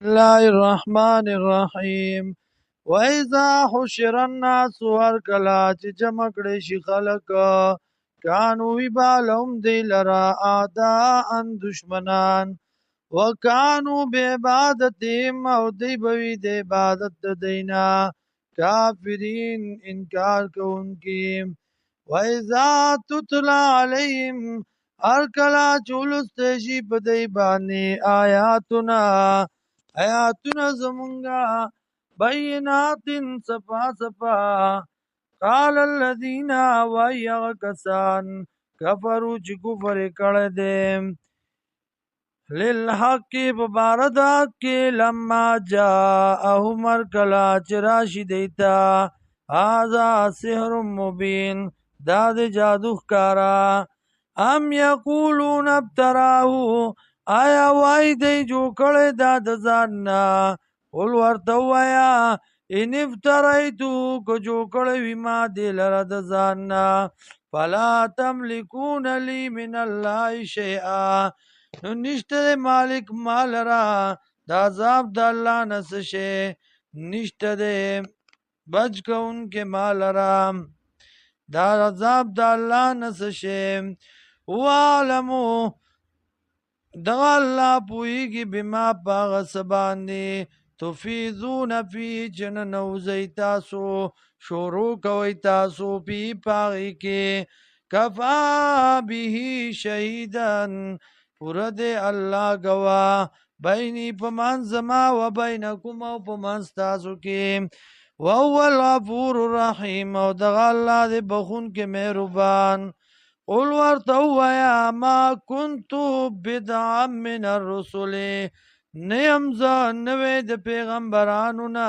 الله الرحمن الرحیم وَإِذَا حُشِرَ النَّاسُ هرکلا چې جمع کړي شي خلق کانوا وی بالهم دی لرا اعداء دشمنان وکانو بعبادتهم او دی بوی د عبادت د دینا کافرین انکار کوونکی وَإِذَا تُتْلَى عَلَيْهِمْ هرکلا چولست شي په دی باندې آیاتنا زمونگا بینات صفا صفا قال الذین وای کسان کفرو چې کفر کړه دې للحق ببارد حق لما جاءهم ارکلا چراشی دیتا هذا سحر مبین دا د جادو ښکارا ام یقولون ابتراهو آیا وای دی جو کړه دا د ځان نه قل ورته وایا ان افتریتو کو جو کړه وی ما دی لره د ځان نه فلا تملکون لی من الله شیئا نو نشته مالک مال را د عذاب د الله نس شي نشته ده بچ کون کې مال را دا عذاب د الله نس شي وعلمو دغه الله پویږي بما باغ سبانی تفیضون فی جن نوزی تاسو شروع کوي تاسو پی پاغی کې کفا به شهیدن پورا دے الله گوا بینی پمان زما و بینکم او پمان ستاسو کې وهو الغفور الرحیم او دغه الله دې بخون کې مهربان قل ورته وایا ما كنت بدعا من الرسل نیم زه نوې د پیغمبرانو نه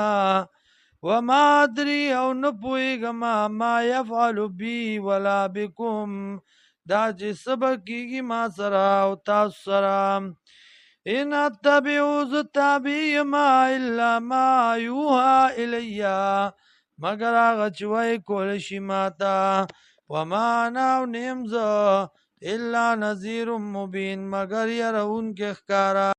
وما ادري او نه پوهېږم ما يفعل بي ولا بكم دا چې سبق کېږي ما سره او تاسو سره ان اتبعو زه تابع ما الا ما یوها الیا مگر هغه چې وایي کولی شي ماته وما انا او نیم زه الا نذیر مبین مگر یرونکې ښکاره